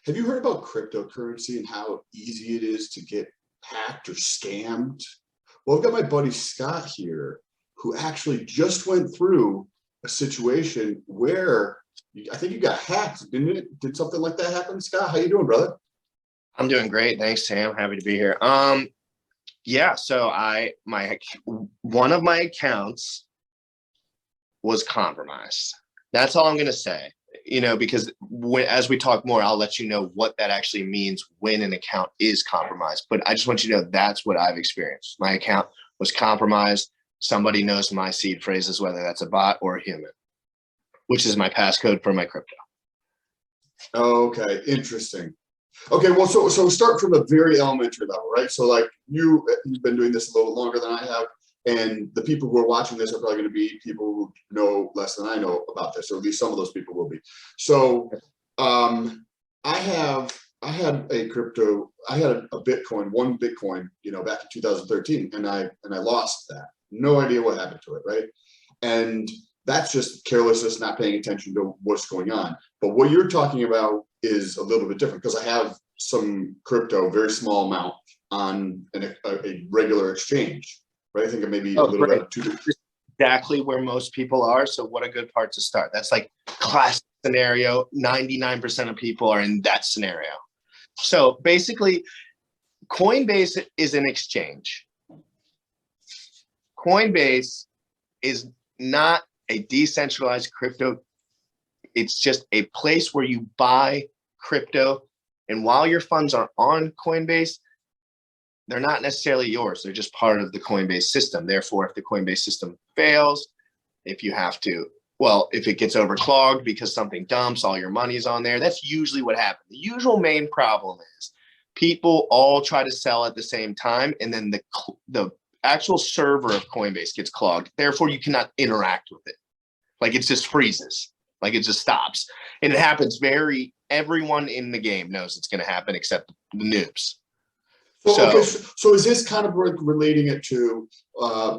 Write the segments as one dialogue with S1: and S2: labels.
S1: Have you heard about cryptocurrency and how easy it is to get hacked or scammed? Well, I've got my buddy Scott here, who actually just went through a situation where I think you got hacked, didn't it? Did something like that happen, Scott? How you doing, brother?
S2: I'm doing great. Thanks, Sam. Happy to be here. Yeah, so one of my accounts was compromised. That's all I'm going to say, because as we talk more, I'll let you know what that actually means when an account is compromised. But I just want you to know that's what I've experienced. My account was compromised. Somebody knows my seed phrases, whether that's a bot or a human, which is my passcode for my crypto.
S1: Okay, interesting. Okay, well, so start from a very elementary level, right? So like you've been doing this a little longer than I have, and the people who are watching this are probably going to be people who know less than I know about this, or at least some of those people will be. So I had a Bitcoin, one Bitcoin, back in 2013, and I lost that. No idea what happened to it, right? And that's just carelessness, not paying attention to what's going on. But what you're talking about is a little bit different, because I have some crypto, very small amount, on a regular exchange, right? I think it may be a little bit of two.
S2: Exactly where most people are. So what a good part to start. That's like classic scenario. 99% of people are in that scenario. So basically, Coinbase is an exchange. Coinbase is not a decentralized crypto. It's just a place where you buy crypto. And while your funds are on Coinbase, they're not necessarily yours. They're just part of the Coinbase system. Therefore, if the Coinbase system fails, if it gets overclogged because something dumps, all your money's on there, that's usually what happens. The usual main problem is people all try to sell at the same time, and then the actual server of Coinbase gets clogged. Therefore, you cannot interact with it. Like, it just freezes. Like, it just stops. And it happens everyone in the game knows it's going to happen except the noobs.
S1: So is this kind of relating it to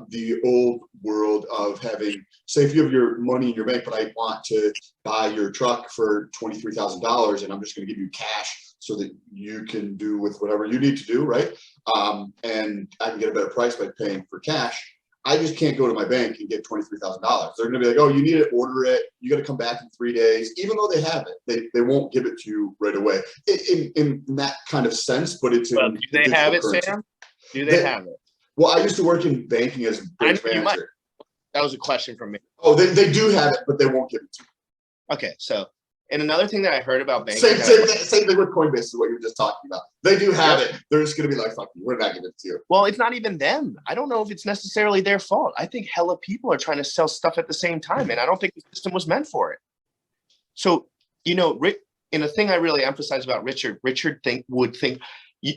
S1: the old world of having, say, if you have your money in your bank, but I want to buy your truck for $23,000 and I'm just going to give you cash so that you can do with whatever you need to do, right? And I can get a better price by paying for cash. I just can't go to my bank and get $23,000. They're going to be like, oh, you need it, order it. You got to come back in 3 days. Even though they have it, they won't give it to you right away in that kind of sense, but it's
S2: do they have it, currency. Sam? Do they have it?
S1: Well, I used to work in banking as a branch manager.
S2: That was a question from me.
S1: Oh, they do have it, but they won't give it to you.
S2: Okay, so, and another thing that I heard about banking.
S1: Same thing with Coinbase is what you were just talking about. They do have it. They're just going to be like, fuck you, we're not giving it to you.
S2: Well, it's not even them. I don't know if it's necessarily their fault. I think hella people are trying to sell stuff at the same time, and I don't think the system was meant for it. So, and a thing I really emphasize about Richard would think,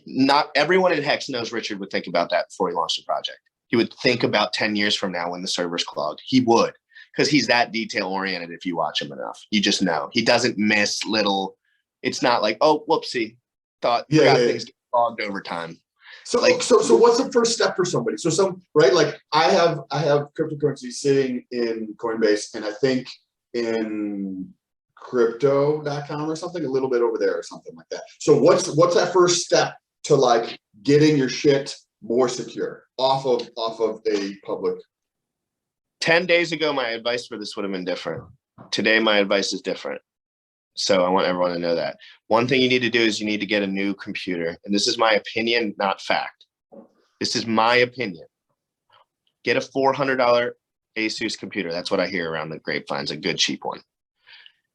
S2: not everyone in Hex knows Richard would think about that before he launched the project. He would think about 10 years from now when the server's clogged. He would. Because he's that detail oriented. If you watch him enough, you just know he doesn't miss little. It's not like, oh, whoopsie, things get clogged over time.
S1: So what's the first step for somebody? So like I have cryptocurrency sitting in Coinbase, and I think in crypto.com or something, a little bit over there or something like that. So what's that first step to like getting your shit more secure off of a public?
S2: 10 days ago, my advice for this would have been different. Today, my advice is different. So I want everyone to know that. One thing you need to do is you need to get a new computer. And this is my opinion, not fact. This is my opinion. Get a $400 Asus computer. That's what I hear around the grapevines, a good cheap one.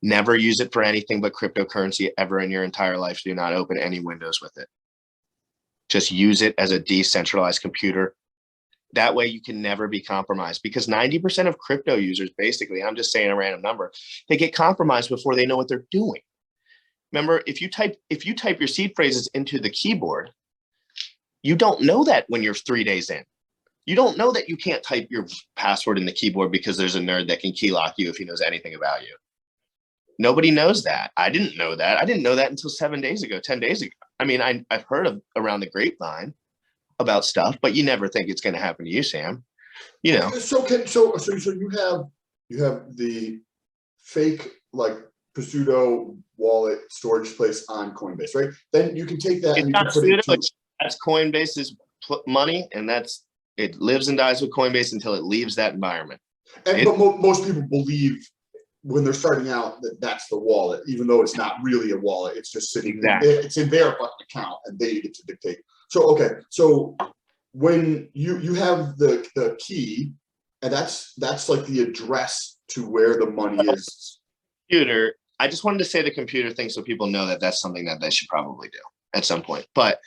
S2: Never use it for anything but cryptocurrency ever in your entire life. Do not open any windows with it. Just use it as a decentralized computer. That way you can never be compromised, because 90% of crypto users, basically, I'm just saying a random number, they get compromised before they know what they're doing. Remember, if you type your seed phrases into the keyboard, you don't know that when you're 3 days in. You don't know that you can't type your password in the keyboard because there's a nerd that can key lock you if he knows anything about you. Nobody knows that. I didn't know that. I didn't know that until 7 days ago, 10 days ago. I mean, I've heard of around the grapevine about stuff, but you never think it's going to happen to you, Sam.
S1: So you have the fake like pseudo wallet storage place on Coinbase, right? Then you can take that
S2: It's
S1: and you
S2: not
S1: can put it
S2: pseudo,
S1: to,
S2: that's Coinbase's money, and it lives and dies with Coinbase until it leaves that environment.
S1: but most people believe when they're starting out that that's the wallet, even though it's not really a wallet. It's just sitting, it's in their fucking account and they get to dictate. So, okay. So when you have the key, and that's like the address to where the money is.
S2: Computer, I just wanted to say the computer thing so people know that that's something that they should probably do at some point. But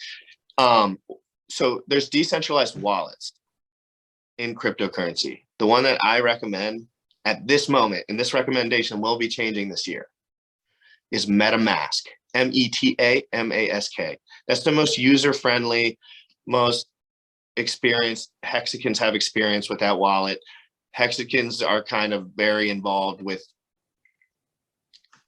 S2: so there's decentralized wallets in cryptocurrency. The one that I recommend at this moment, and this recommendation will be changing this year, is MetaMask, METAMASK. That's the most user-friendly, most experienced. Hexicans have experience with that wallet. Hexicans are kind of very involved with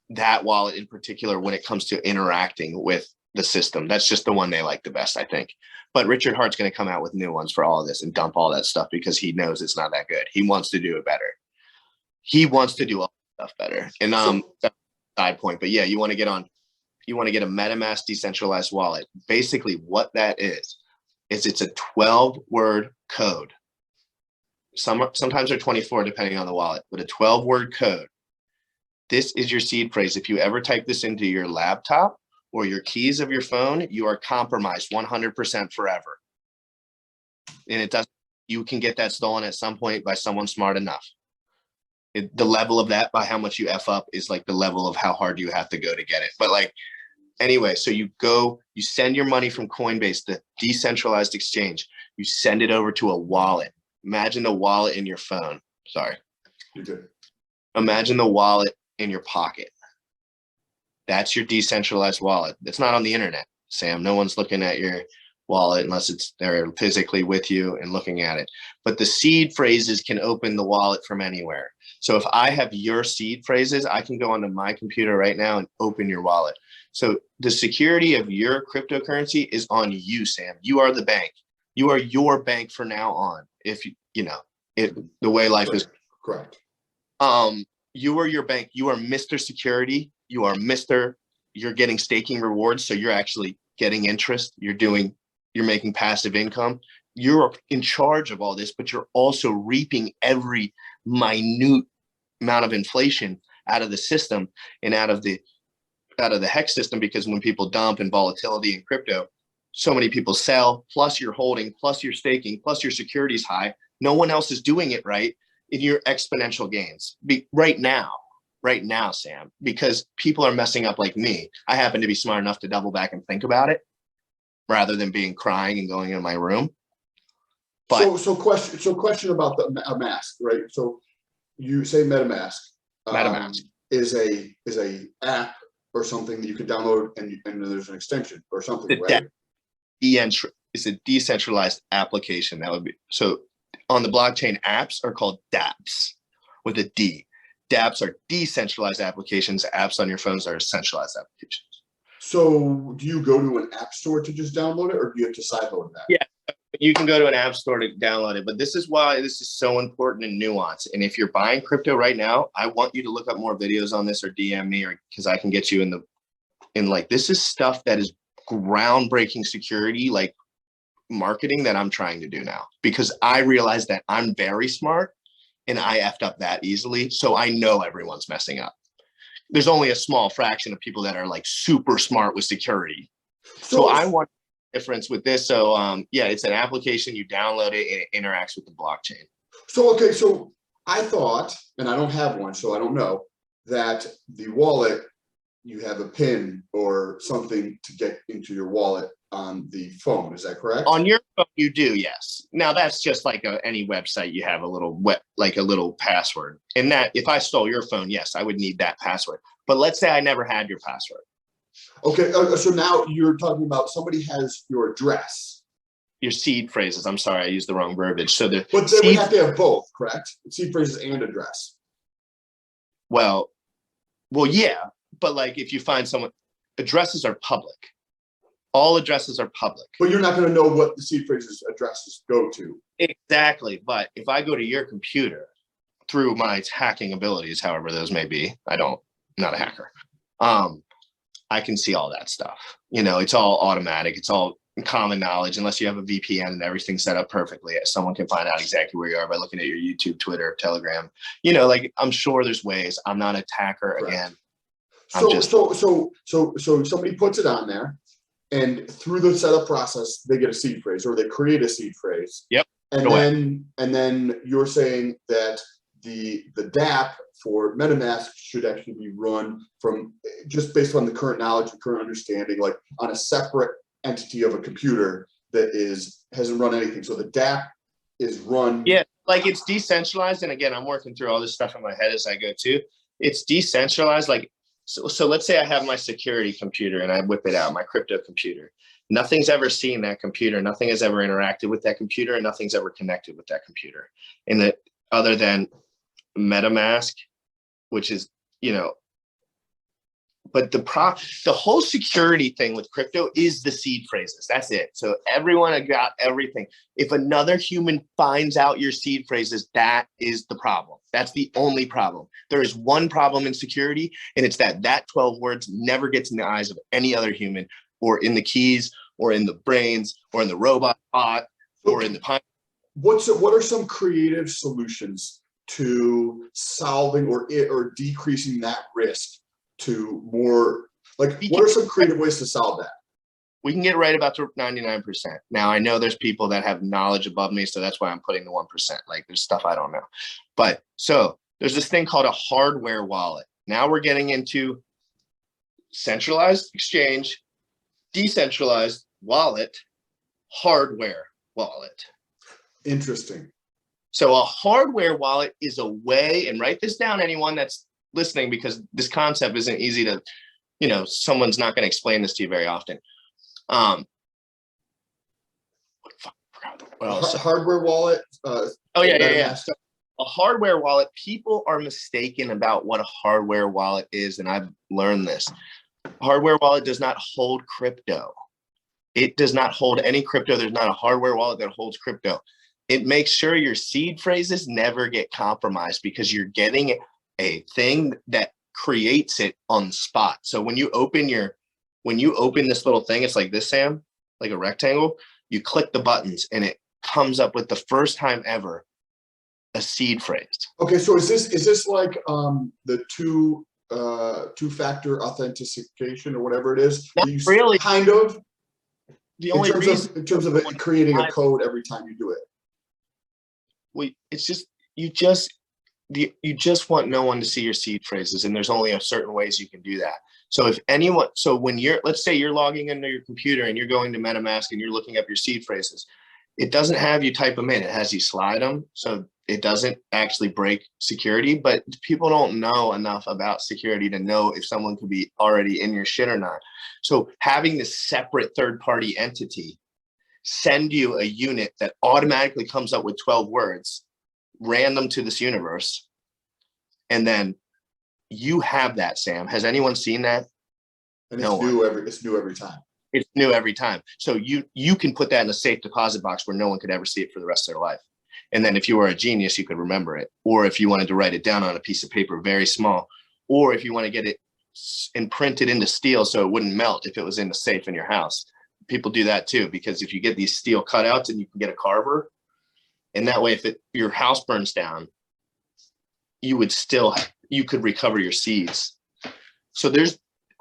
S2: that wallet in particular when it comes to interacting with the system. That's just the one they like the best, I think. But Richard Hart's going to come out with new ones for all of this and dump all that stuff because he knows it's not that good. He wants to do it better. He wants to do all stuff better. And that's a side point. But yeah, you want to get a MetaMask decentralized wallet. Basically what that is it's a 12-word code. Sometimes they're 24 depending on the wallet, but a 12-word code. This is your seed phrase. If you ever type this into your laptop or your keys of your phone, you are compromised 100% forever. And you can get that stolen at some point by someone smart enough. The level of that by how much you F up is like the level of how hard you have to go to get it. But like, anyway, so you send your money from Coinbase, the decentralized exchange, you send it over to a wallet. Imagine the wallet in your phone. Sorry.
S1: You're good.
S2: Imagine the wallet in your pocket. That's your decentralized wallet. It's not on the internet, Sam. No one's looking at your wallet unless they're physically with you and looking at it. But the seed phrases can open the wallet from anywhere. So if I have your seed phrases, I can go onto my computer right now and open your wallet. So the security of your cryptocurrency is on you, Sam. You are the bank. You are your bank from now on. If the way life is.
S1: Correct.
S2: You are your bank. You are Mr. Security. You are you're getting staking rewards. So you're actually getting interest. You're making passive income. You're in charge of all this, but you're also reaping every minute amount of inflation out of the system and out of the Hex system, because when people dump and volatility in crypto, so many people sell, plus you're holding, plus you're staking, plus your security is high. No one else is doing it right in your exponential gains right now, Sam, because people are messing up like me. I happen to be smart enough to double back and think about it rather than crying and going in my room. But
S1: question about a mask, right? So you say MetaMask.
S2: MetaMask
S1: is a app or something that you can download and there's an extension or something, right?
S2: It's a decentralized application. That would be so. On the blockchain, apps are called dApps with a D. dApps are decentralized applications. Apps on your phones are centralized applications.
S1: So do you go to an app store to just download it, or do you have to sideload that?
S2: Yeah, you can go to an app store to download it, but this is why this is so important and nuanced. And if you're buying crypto right now, I want you to look up more videos on this or DM me, or because I can get you this is stuff that is groundbreaking security, like marketing that I'm trying to do now, because I realize that I'm very smart and I effed up that easily. So I know everyone's messing up. There's only a small fraction of people that are like super smart with security. So I want difference with this. So yeah, it's an application, you download it and it interacts with the blockchain.
S1: So, okay. So I thought, and I don't have one, so I don't know, that the wallet, you have a PIN or something to get into your wallet on the phone. Is that correct?
S2: On your phone, you do, yes. Now that's just like any website. You have a little password. And that, if I stole your phone, yes, I would need that password. But let's say I never had your password.
S1: Okay, so now you're talking about somebody has your address.
S2: Your seed phrases. I'm sorry, I used the wrong verbiage. But
S1: they would have to have both, correct? Seed phrases and address.
S2: Well, yeah. But like if you find someone, addresses are public. All addresses are public.
S1: But you're not going to know what the seed phrases addresses go to.
S2: Exactly. But if I go to your computer through my hacking abilities, however those may be, I don't not a hacker. I can see all that stuff. You know, it's all automatic. It's all common knowledge, unless you have a VPN and everything's set up perfectly. Someone can find out exactly where you are by looking at your YouTube, Twitter, Telegram. You know, like, I'm sure there's ways. I'm not a hacker.
S1: Correct.
S2: Again.
S1: So somebody puts it on there, and through the setup process, they get a seed phrase, or they create a seed phrase.
S2: Yep.
S1: And then you're saying that the DApp for MetaMask should actually be run from, just based on the current knowledge and current understanding, like on a separate entity of a computer that hasn't run anything. So the DApp is run.
S2: Yeah, like, it's decentralized. And again, I'm working through all this stuff in my head as I go too. It's decentralized. Like, so let's say I have my security computer and I whip it out, my crypto computer. Nothing's ever seen that computer. Nothing has ever interacted with that computer, and nothing's ever connected with that computer. And that, other than MetaMask, which is, you know, but the whole security thing with crypto is the seed phrases. That's it. So everyone got everything. If another human finds out your seed phrases, that is the problem. That's the only problem. There is one problem in security, and it's that 12 words never gets in the eyes of any other human, or in the keys, or in the brains, or in the robot bot, or in the pine.
S1: What are some creative solutions to solving or decreasing that risk to more, like, what are some creative ways to solve that?
S2: We can get right about to 99%. Now, I know there's people that have knowledge above me, so that's why I'm putting the 1%. Like, there's stuff I don't know. But so there's this thing called a hardware wallet. Now we're getting into centralized exchange, decentralized wallet, hardware wallet.
S1: Interesting.
S2: So a hardware wallet is a way, and write this down, anyone that's listening, because this concept isn't easy to, you know, someone's not going to explain this to you very often. What else?
S1: Hardware wallet.
S2: Oh yeah. So a hardware wallet, people are mistaken about what a hardware wallet is, and I've learned this. Hardware wallet does not hold crypto. It does not hold any crypto. There's not a hardware wallet that holds crypto. It makes sure your seed phrases never get compromised, because you're getting a thing that creates it on the spot. So when you open this little thing, it's like this, Sam, like a rectangle. You click the buttons, and it comes up with, the first time ever, a seed phrase. Okay,
S1: so is this like the two-factor authentication, or whatever it is?
S2: Not really.
S1: Kind of.
S2: The only reason,
S1: in terms of it creating a code every time you do it.
S2: It's just, you just want no one to see your seed phrases, and there's only a certain ways you can do that. So when let's say you're logging into your computer and you're going to MetaMask and you're looking up your seed phrases, it doesn't have you type them in. It has you slide them. So it doesn't actually break security, but people don't know enough about security to know if someone could be already in your shit or not. So having this separate third-party entity send you a unit that automatically comes up with 12 words, random to this universe, and then you have that, Sam. Has anyone seen that?
S1: And it's new every time.
S2: It's new every time. So you can put that in a safe deposit box where no one could ever see it for the rest of their life. And then if you were a genius, you could remember it. Or if you wanted to write it down on a piece of paper, very small. Or if you want to get it imprinted into steel so it wouldn't melt if it was in the safe in your house. People do that too, because if you get these steel cutouts, and you can get a carver, and that way, if your house burns down, you could recover your seeds. So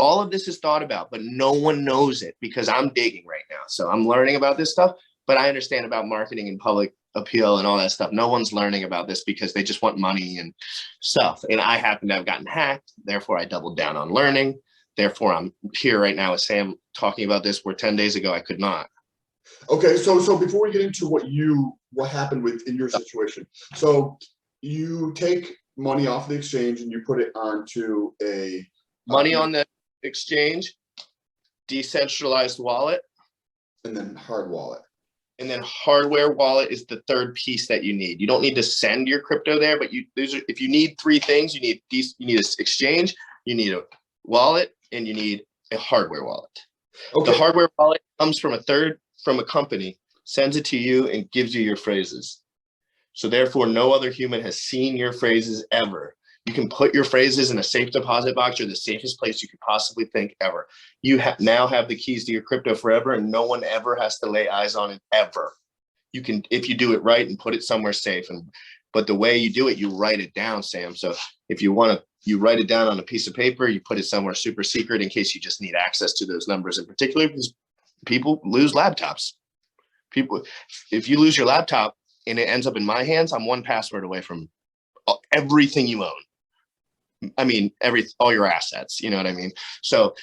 S2: all of this is thought about, but no one knows it, because I'm digging right now. So I'm learning about this stuff, but I understand about marketing and public appeal and all that stuff. No one's learning about this because they just want money and stuff. And I happen to have gotten hacked. Therefore, I doubled down on learning. Therefore, I'm here right now with Sam talking about this, where 10 days ago I could not.
S1: Okay, so before we get into what happened in your situation, so you take money off the exchange and you put it onto a
S2: money on the exchange, decentralized wallet,
S1: and then hard wallet.
S2: And then hardware wallet is the third piece that you need. You don't need to send your crypto there, but if you need three things, you need an exchange, you need a wallet, and you need a hardware wallet. Okay. The hardware wallet comes from a company, sends it to you, and gives you your phrases. So therefore, no other human has seen your phrases ever. You can put your phrases in a safe deposit box or the safest place you could possibly think ever. You now have the keys to your crypto forever, and no one ever has to lay eyes on it ever. You can, if you do it right and put it somewhere safe. But the way you do it, you write it down, Sam. So if you want to, you write it down on a piece of paper, you put it somewhere super secret in case you just need access to those numbers in particular, because people lose laptops. If you lose your laptop and it ends up in my hands, I'm one password away from everything you own. I mean, all your assets, you know what I mean? So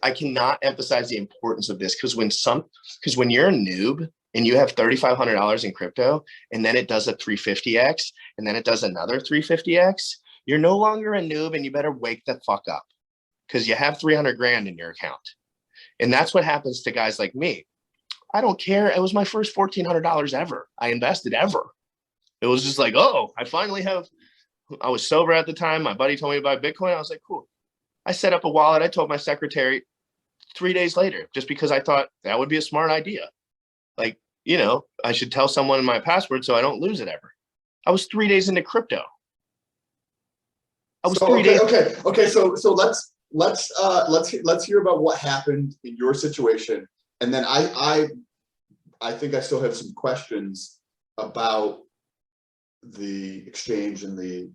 S2: I cannot emphasize the importance of this, because when you're a noob and you have $3,500 in crypto, and then it does a 350x, and then it does another 350x, you're no longer a noob, and you better wake the fuck up, because you have 300 grand in your account. And that's what happens to guys like me. I don't care. It was my first $1,400 ever I invested ever. It was just like, oh, I was sober at the time. My buddy told me about Bitcoin. I was like, cool. I set up a wallet. I told my secretary 3 days later, just because I thought that would be a smart idea. Like, you know, I should tell someone my password so I don't lose it ever. I was 3 days into crypto. I was
S1: so,
S2: 3 days.
S1: Okay. So let's hear about what happened in your situation, and then I think I still have some questions about the exchange and the,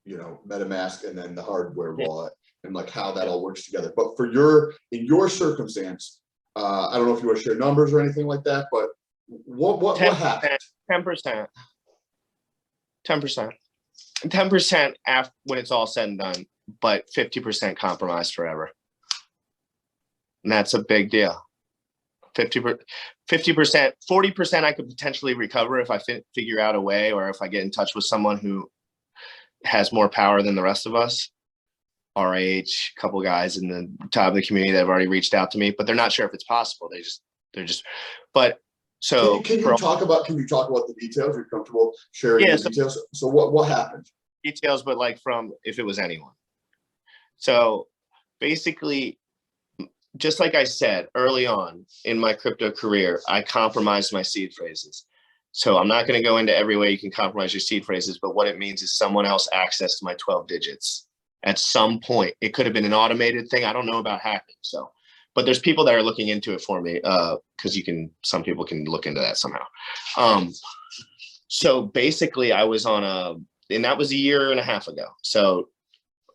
S1: you know, MetaMask and then the hardware wallet and like how that all works together. But in your circumstance, I don't know if you want to share numbers or anything like that, but what happened?
S2: 10%. 10% after, when it's all said and done, but 50% compromised forever. And that's a big deal. 50%, 40% I could potentially recover if I figure out a way, or if I get in touch with someone who has more power than the rest of us. RH, a couple guys in the top of the community that have already reached out to me, but they're not sure if it's possible. But so
S1: can you talk about the details? You're comfortable sharing the details? So what happened?
S2: Details, but like from if it was anyone. So basically, just like I said early on in my crypto career, I compromised my seed phrases. So I'm not going to go into every way you can compromise your seed phrases, but what it means is someone else accessed my 12 digits at some point. It could have been an automated thing. I don't know about hacking. So, but there's people that are looking into it for me, because some people can look into that somehow. So basically I was and that was a year and a half ago. So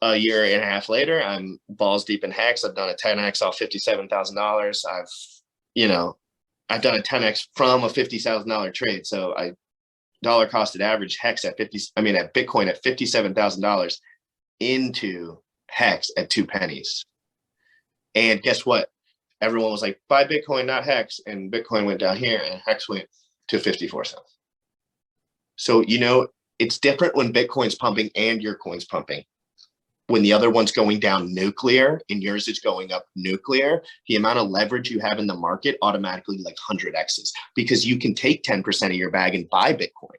S2: a year and a half later, I'm balls deep in Hex. I've done a 10x off $57,000. I've done a 10x from a $50,000 trade. So dollar costed average Hex at Bitcoin at $57,000 into Hex at 2 pennies. And guess what? Everyone was like, buy Bitcoin, not Hex. And Bitcoin went down here and Hex went to 54 cents. So, you know, it's different when Bitcoin's pumping and your coin's pumping. When the other one's going down nuclear and yours is going up nuclear, the amount of leverage you have in the market automatically like 100x's, because you can take 10% of your bag and buy Bitcoin.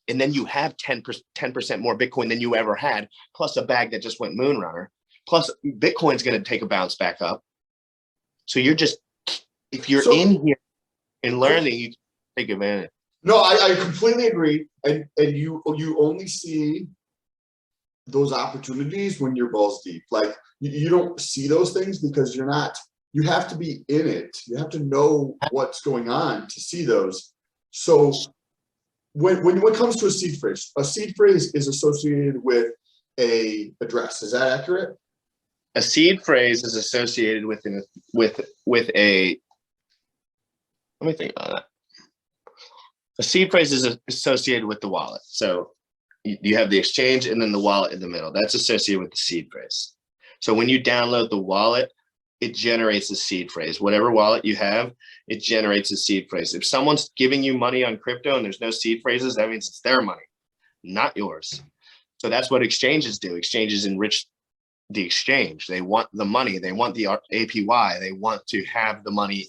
S2: And then you have 10% more Bitcoin than you ever had, plus a bag that just went Moonrunner. Plus Bitcoin's going to take a bounce back up. So if you're in here and learning, you can take advantage.
S1: No, I completely agree. And you only see those opportunities when you're balls deep. Like you don't see those things because you have to be in it. You have to know what's going on to see those. So when it comes to a seed phrase is associated with a address. Is that accurate?
S2: A seed phrase is associated with a, let me think about that. A seed phrase is associated with the wallet. So you have the exchange and then the wallet in the middle. That's associated with the seed phrase. So when you download the wallet, it generates a seed phrase. Whatever wallet you have, it generates a seed phrase. If someone's giving you money on crypto and there's no seed phrases, that means it's their money, not yours. So that's what exchanges do. Exchanges enrich the exchange. They want the money. They want the APY. They want to have the money.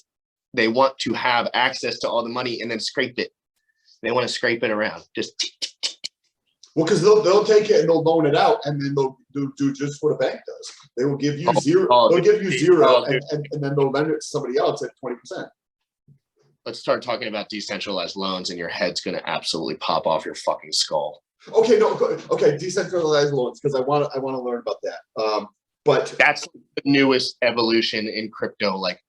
S2: They want to have access to all the money and then scrape it. They want to scrape it around.
S1: Well, because they'll take it and they'll loan it out, and then they'll do just what a bank does. They will give you zero. They'll give you zero, and then they'll lend it to somebody else at 20%.
S2: Let's start talking about decentralized loans, and your head's going to absolutely pop off your fucking skull.
S1: Okay, no, okay, decentralized loans, because I want to learn about that. But
S2: That's the newest evolution in crypto, like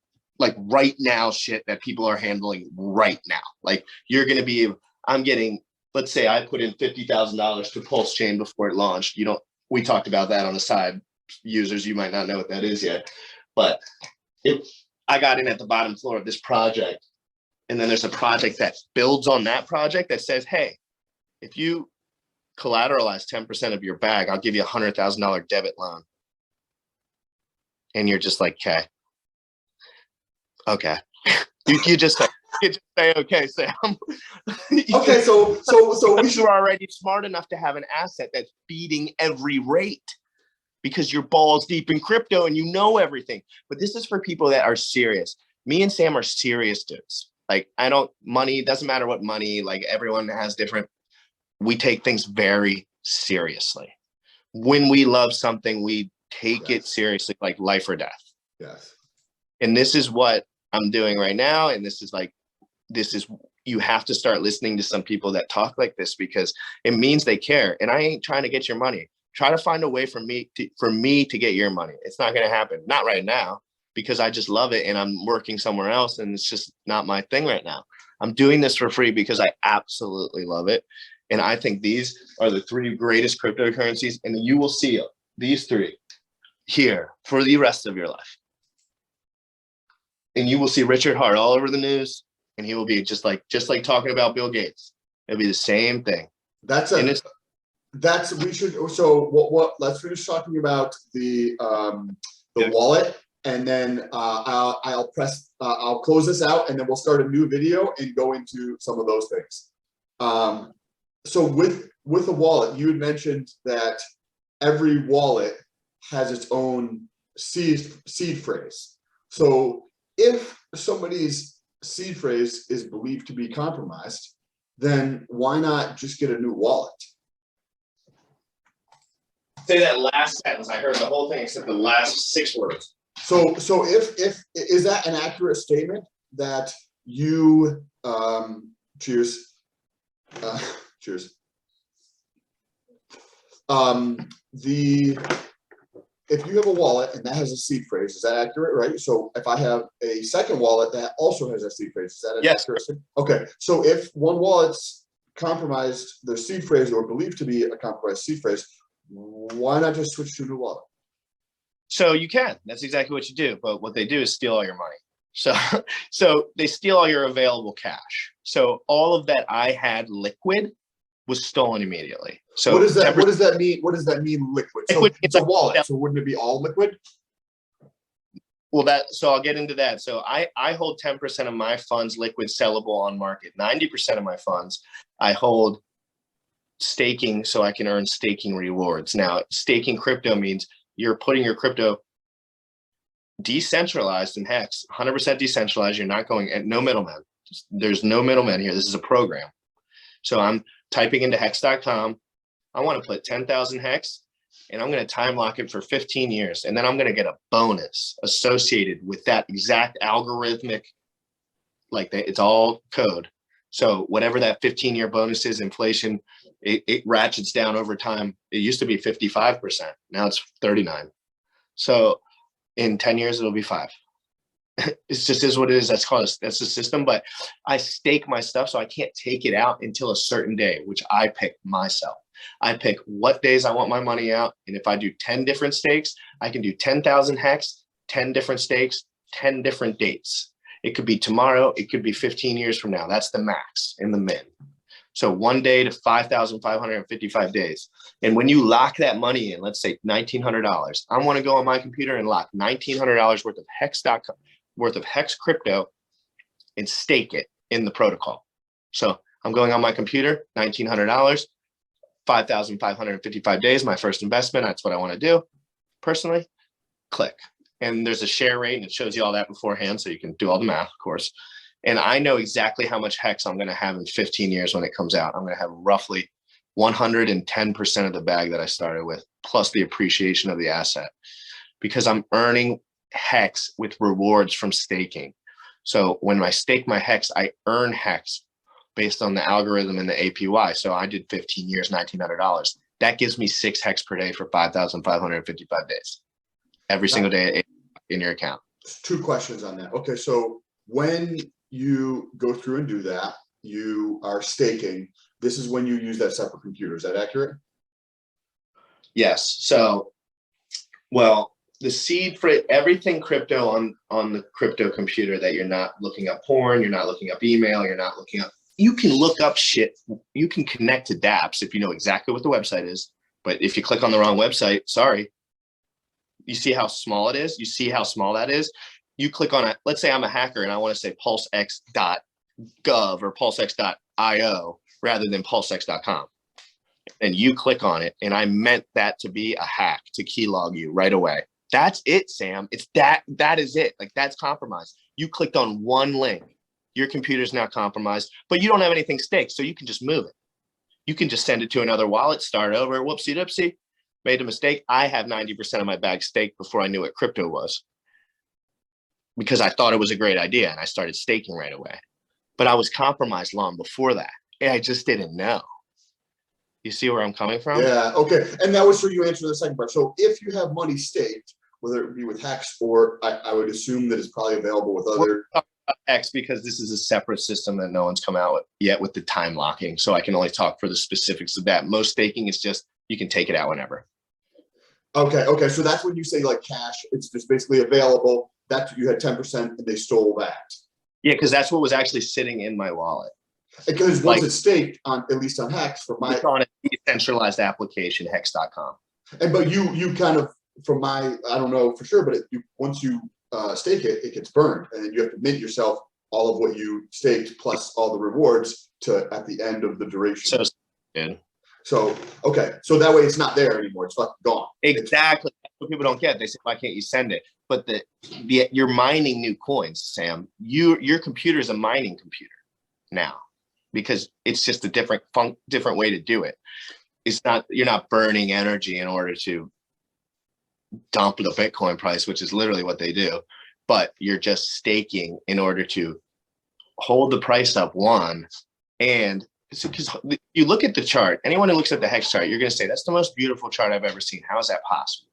S2: right now, shit that people are handling right now. Like you're gonna be, I'm getting, let's say I put in $50,000 to Pulse Chain before it launched. We talked about that on the side. Users, you might not know what that is yet, but if I got in at the bottom floor of this project, and then there's a project that builds on that project that says, hey, if you collateralize 10% of your bag, I'll give you $100,000 debit loan. And you're just like, okay. You just say, okay, Sam.
S1: okay, so we should.
S2: You're already smart enough to have an asset that's beating every rate because you're balls deep in crypto and you know everything. But this is for people that are serious. Me and Sam are serious dudes. Like money, doesn't matter what money, like everyone has different, we take things very seriously. When we love something, we take it seriously, like life or death.
S1: Yes.
S2: And this is what I'm doing right now. And you have to start listening to some people that talk like this because it means they care. And I ain't trying to get your money. Try to find a way for me to get your money. It's not going to happen. Not right now, because I just love it and I'm working somewhere else and it's just not my thing right now. I'm doing this for free because I absolutely love it. And I think these are the 3 greatest cryptocurrencies, and you will see these 3 here for the rest of your life. And you will see Richard Hart all over the news, and he will be just like talking about Bill Gates. It'll be the same thing.
S1: We should, so let's finish talking about the wallet, and then I'll close this out, and then we'll start a new video and go into some of those things. So with a wallet, you had mentioned that every wallet has its own seed phrase. So if somebody's seed phrase is believed to be compromised, then why not just get a new wallet?
S2: Say that last sentence. I heard the whole thing except the last 6 words.
S1: So if is that an accurate statement that you cheers. If you have a wallet and that has a seed phrase, is that accurate, right? So if I have a second wallet that also has a seed phrase, is that an accurate statement? Okay, so if one wallet's compromised their seed phrase or believed to be a compromised seed phrase, why not just switch to a new wallet?
S2: So you can. That's exactly what you do. But what they do is steal all your money. So they steal all your available cash. So all of that I had liquid was stolen immediately. So
S1: what does that mean? What does that mean, liquid? So it's a wallet. So wouldn't it be all liquid?
S2: Well, so I'll get into that. So I hold 10% of my funds liquid, sellable on market. 90% of my funds I hold staking, so I can earn staking rewards. Now, staking crypto means you're putting your crypto decentralized in Hex, 100% decentralized. You're not going at no middleman. There's no middleman here. This is a program. So I'm typing into hex.com. I want to put 10,000 Hex, and I'm going to time lock it for 15 years. And then I'm going to get a bonus associated with that exact algorithmic, like that. It's all code. So whatever that 15-year bonus is, inflation, it ratchets down over time. It used to be 55%. Now it's 39. So in 10 years, it'll be 5. It's just is what it is. That's the system. But I stake my stuff, so I can't take it out until a certain day, which I pick myself. I pick what days I want my money out. And if I do 10 different stakes, I can do 10,000 Hex, 10 different stakes, 10 different dates. It could be tomorrow. It could be 15 years from now. That's the max in the min. So 1 day to 5,555 days. And when you lock that money in, let's say $1,900, I want to go on my computer and lock $1,900 worth of Hex.com, worth of Hex crypto, and stake it in the protocol. So I'm going on my computer, $1,900, 5,555 days, my first investment. That's what I want to do. Personally, click. And there's a share rate, and it shows you all that beforehand, so you can do all the math, of course. And I know exactly how much Hex I'm going to have in 15 years when it comes out. I'm going to have roughly 110% of the bag that I started with, plus the appreciation of the asset, because I'm earning Hex with rewards from staking. So when I stake my Hex, I earn Hex based on the algorithm and the APY. So I did 15 years, $1,900. That gives me 6 hex per day for 5,555 days. Every single day in your account.
S1: 2 questions on that. Okay, so when you go through and do that, you are staking. This is when you use that separate computer. Is that accurate?
S2: Yes. So, well, the seed for everything crypto on the crypto computer that you're not looking up porn, you're not looking up email, you're not looking up, you can look up shit. You can connect to dApps if you know exactly what the website is. But if you click on the wrong website, sorry. You see how small it is? You see how small that is? You click on it. Let's say I'm a hacker and I want to say pulsex.gov or pulsex.io rather than pulsex.com. And you click on it, and I meant that to be a hack to keylog you right away. That's it, Sam. It's that is it. Like, that's compromised. You clicked on one link. Your computer's now compromised, but you don't have anything staked, so you can just move it. You can just send it to another wallet, start over, whoopsie doopsie, made a mistake. I have 90% of my bag staked before I knew what crypto was, because I thought it was a great idea and I started staking right away. But I was compromised long before that, and I just didn't know. You see where I'm coming from?
S1: Yeah, okay. And that was for you answering the second part. So if you have money staked, whether it be with Hex or I would assume that it's probably available with other.
S2: Hex, because this is a separate system that no one's come out with yet with the time locking. So I can only talk for the specifics of that. Most staking is just, you can take it out whenever.
S1: Okay. So that's when you say like cash, it's just basically available. That you had 10% and they stole that.
S2: Yeah, because that's what was actually sitting in my wallet.
S1: Because once it's staked on, at least on Hex, for my,
S2: it's on a decentralized application, hex.com.
S1: And but you kind of, from my, I don't know for sure, but once you stake it, it gets burned, and then you have to mint yourself all of what you staked plus all the rewards to at the end of the duration. So okay, so that way it's not there anymore. It's fucking gone.
S2: Exactly. That's what people don't get. They say, why can't you send it? But you're mining new coins, Sam. Your computer is a mining computer now, because it's just a different way to do it. It's not, you're not burning energy in order to dump the Bitcoin price, which is literally what they do, but you're just staking in order to hold the price up, one. And because you look at the chart, anyone who looks at the Hex chart, you're going to say, that's the most beautiful chart I've ever seen. How is that possible?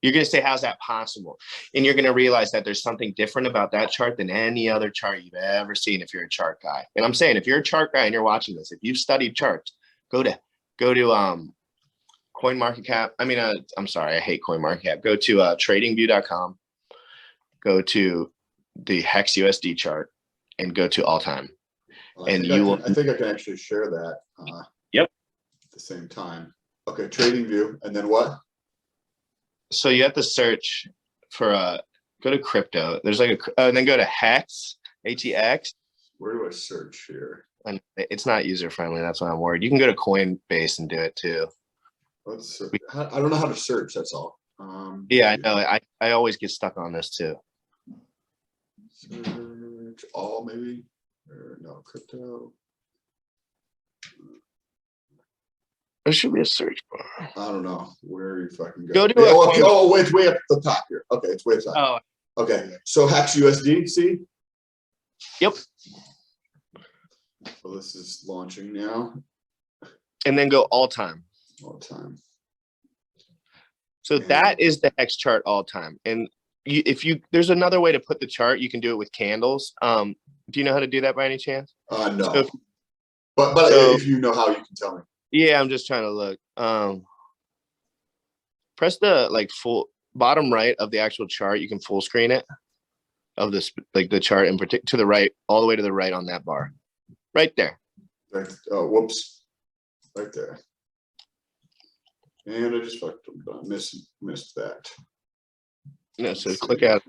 S2: You're going to say, how's that possible? And you're going to realize that there's something different about that chart than any other chart you've ever seen if you're a chart guy. And I'm saying, if you're a chart guy and you're watching this, if you've studied charts, go to CoinMarketCap. I mean, I'm sorry, I hate CoinMarketCap. Go to tradingview.com, go to the Hex USD chart, and go to all time.
S1: Well, I think I can actually share that.
S2: Yep.
S1: At the same time. Okay, TradingView, and then what?
S2: So you have to search for go to crypto. There's like and then go to Hex, HEX.
S1: Where do I search here?
S2: And it's not user friendly. That's why I'm worried. You can go to Coinbase and do it too.
S1: I don't know how to search. That's all.
S2: Yeah, I know. I always get stuck on this too.
S1: Search all maybe, or no, crypto.
S2: There should be a search bar.
S1: I don't know where you fucking go.
S2: Go to
S1: wait, it's way up the top here. Okay, it's way up top.
S2: Oh,
S1: okay. So Hex USD, see?
S2: Yep.
S1: So this is launching now.
S2: And then go all time.
S1: All time.
S2: So that is the Hex chart all time. And there's another way to put the chart. You can do it with candles. Do you know how to do that by any chance?
S1: No.
S2: So
S1: but if you know how, you can tell me. Yeah,
S2: I'm just trying to look. Press the full bottom right of the actual chart. You can full screen it of this, the chart in particular, to the right, all the way to the right on that bar, right there.
S1: Right. Oh, whoops! Right there. And I just fucked up. Missed that.
S2: No, so click out.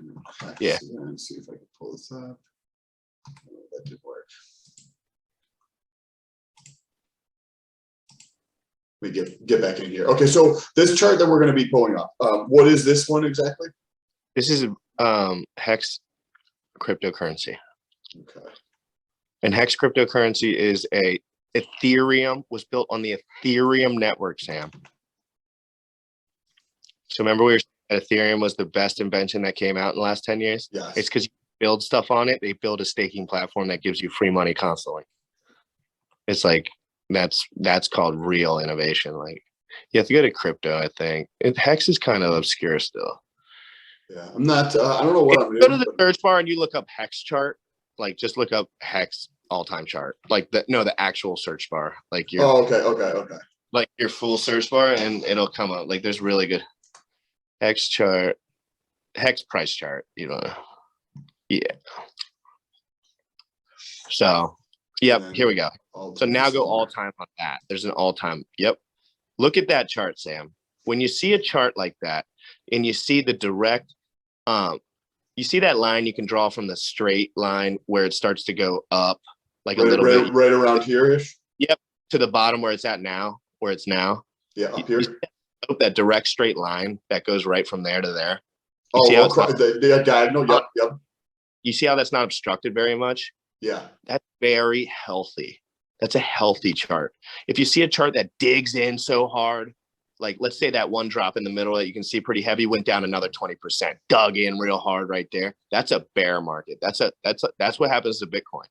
S2: Yeah.
S1: And see if I can pull this up. Oh, that didn't work. Let me get back in here. Okay, so this chart that we're going to be pulling up, what is this one exactly?
S2: This is Hex Cryptocurrency.
S1: Okay.
S2: And Hex Cryptocurrency is Ethereum, was built on the Ethereum network, Sam. So remember we were saying that Ethereum was the best invention that came out in the last 10 years?
S1: Yes.
S2: It's because you build stuff on it. They build a staking platform that gives you free money constantly. It's like, that's called real innovation. Like, you have to go to crypto, I think. Hex is kind of obscure still.
S1: Yeah, I'm not, I don't know what I'm
S2: Go to
S1: doing.
S2: the search bar and you look up Hex chart. Like, just look up Hex all-time chart. Like, the actual search bar. Like your like your full search bar, and it'll come up. Like, there's really good Hex chart, Hex price chart. You know, yeah. So, yep, here we go. So now go all-time on that. There's an all-time. Yep. Look at that chart, Sam. When you see a chart like that, and you see the direct, you see that line you can draw from the straight line where it starts to go up, like a little bit.
S1: Right around here-ish?
S2: Yep, to the bottom where it's at now, where it's now.
S1: Yeah, up here.
S2: That direct straight line that goes right from there to there.
S1: You see how the diagonal, yep.
S2: You see how that's not obstructed very much?
S1: Yeah.
S2: That's very healthy. That's a healthy chart. If you see a chart that digs in so hard, like let's say that one drop in the middle that you can see pretty heavy went down another 20%, dug in real hard right there. That's a bear market. That's what happens to Bitcoin.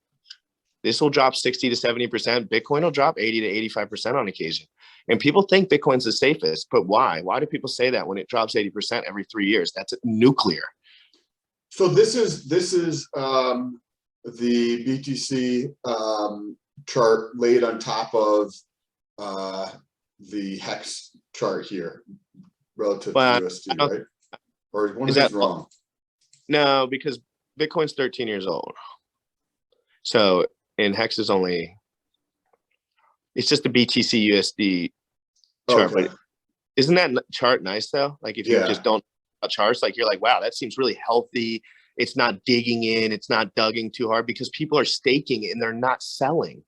S2: This will drop 60 to 70%. Bitcoin will drop 80 to 85% on occasion. And people think Bitcoin's the safest, but why? Why do people say that when it drops 80% every 3 years? That's nuclear.
S1: So this is the BTC chart laid on top of the Hex chart here relative to USD, right? Or one of these wrong?
S2: No, because Bitcoin's 13 years old. So, and Hex is only, it's just a BTC USD chart. Okay. But isn't that chart nice though? Like if you just don't charts, like you're like, wow, that seems really healthy. It's not digging in, it's not dugging too hard because people are staking and they're not selling.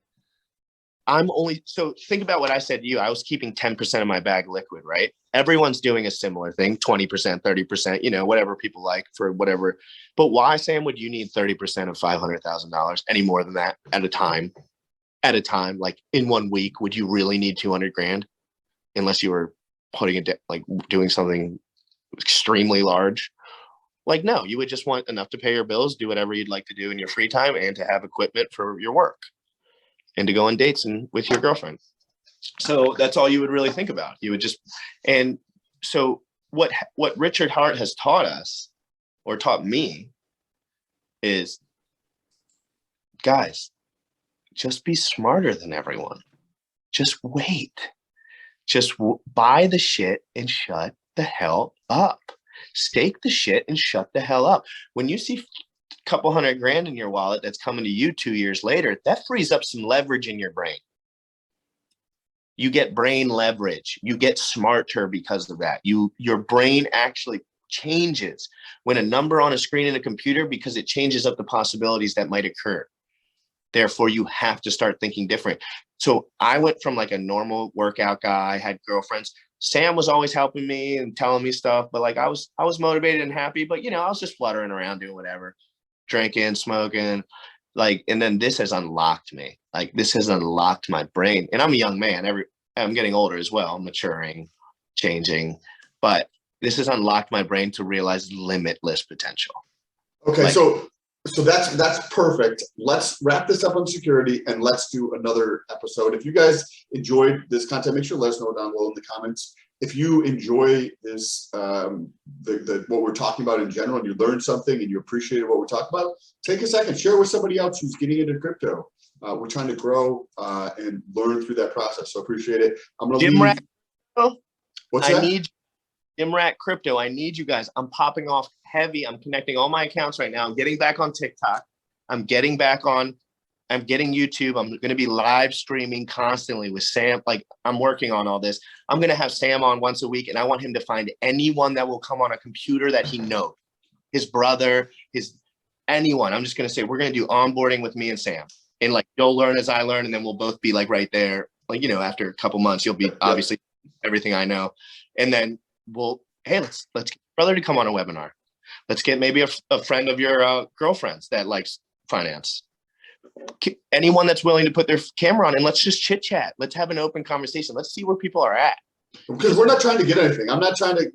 S2: So think about what I said to you. I was keeping 10% of my bag liquid, right? Everyone's doing a similar thing, 20%, 30%, you know, whatever people like for whatever. But why, Sam, would you need 30% of $500,000 any more than that at a time? At a time, like in 1 week, would you really need 200 grand? Unless you were putting it, like doing something extremely large. Like, no, you would just want enough to pay your bills, do whatever you'd like to do in your free time, and to have equipment for your work and to go on dates and with your girlfriend. So that's all you would really think about. You would just, and so what Richard Hart has taught us or taught me is, guys, just be smarter than everyone. Just wait. Just buy the shit and shut the hell up. Stake the shit and shut the hell up. When you see a couple $100 grand in your wallet that's coming to you 2 years later, that frees up some leverage in your brain. You get brain leverage. You get smarter because of that. Your brain actually changes when a number on a screen in a computer because it changes up the possibilities that might occur. Therefore, you have to start thinking different. So I went from like a normal workout guy, had girlfriends. Sam was always helping me and telling me stuff, but like I was motivated and happy, but you know, I was just fluttering around doing whatever, drinking, smoking, like, and then this has unlocked me. Like this has unlocked my brain. And I'm a young man. I'm getting older as well, maturing, changing, but this has unlocked my brain to realize limitless potential.
S1: Okay, like, so that's perfect. Let's wrap this up on security and let's do another episode. If you guys enjoyed this content, make sure to let us know down below in the comments. If you enjoy this, what we're talking about in general, and you learned something and you appreciated what we're talking about, take a second, share with somebody else who's getting into crypto. We're trying to grow and learn through that process. So appreciate it. I'm going to leave. What's that? I need
S2: GymRatCrypto. I need you guys. I'm popping off heavy. I'm connecting all my accounts right now. I'm getting back on TikTok. I'm getting YouTube. I'm going to be live streaming constantly with Sam. Like I'm working on all this. I'm going to have Sam on once a week and I want him to find anyone that will come on a computer that he knows, his brother, anyone. I'm just going to say, we're going to do onboarding with me and Sam, and like, you'll learn as I learn. And then we'll both be like right there. Like, you know, after a couple months, you'll be obviously everything I know. And then hey, let's get your brother to come on a webinar. Let's get maybe a friend of your girlfriend's that likes finance. Anyone that's willing to put their camera on and let's just chit chat. Let's have an open conversation. Let's see where people are at.
S1: Because we're not trying to get anything. We're not trying to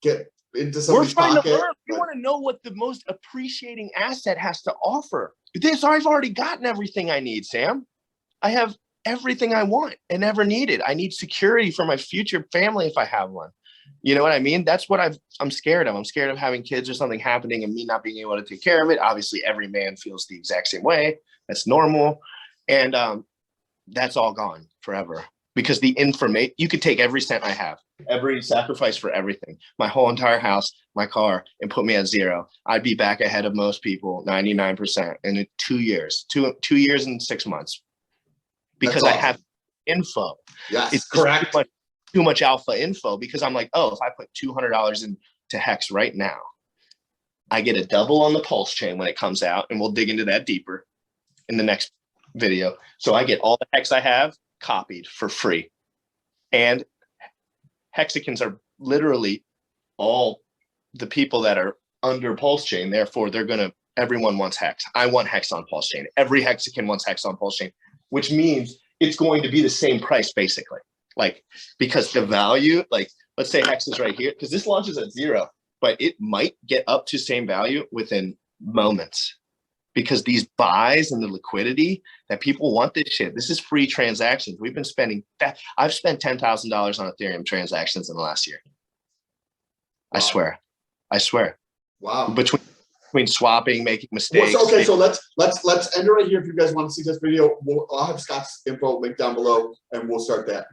S1: get into somebody's pocket.
S2: We're trying to learn. We want to know what the most appreciating asset has to offer. I've already gotten everything I need, Sam. I have everything I want and never needed. I need security for my future family if I have one. You know what I mean? That's what I'm scared of. I'm scared of having kids or something happening and me not being able to take care of it. Obviously, every man feels the exact same way. That's normal. And that's all gone forever because the information, you could take every cent I have, every sacrifice for everything, my whole entire house, my car, and put me at zero. I'd be back ahead of most people, 99% in 2 years, 2 years and 6 months. Because I have info.
S1: Yes,
S2: it's
S1: correct.
S2: Too much alpha info because I'm like, oh, if I put $200 into Hex right now, I get a double on the pulse chain when it comes out, and we'll dig into that deeper in the next video. So I get all the Hex I have copied for free. And hexagons are literally all the people that are under pulse chain. Therefore, everyone wants Hex. I want Hex on pulse chain. Every hexagon wants Hex on pulse chain, which means it's going to be the same price basically. Like, because the value, like, let's say Hex is right here, because this launches at 0, but it might get up to same value within moments because these buys and the liquidity that people want this shit. This is free transactions. We've been spending that. I've spent $10,000 on Ethereum transactions in the last year. Wow. I swear.
S1: Wow.
S2: Between swapping, making mistakes.
S1: Well, so let's end it right here. If you guys want to see this video, I'll have Scott's info linked down below, and we'll start that.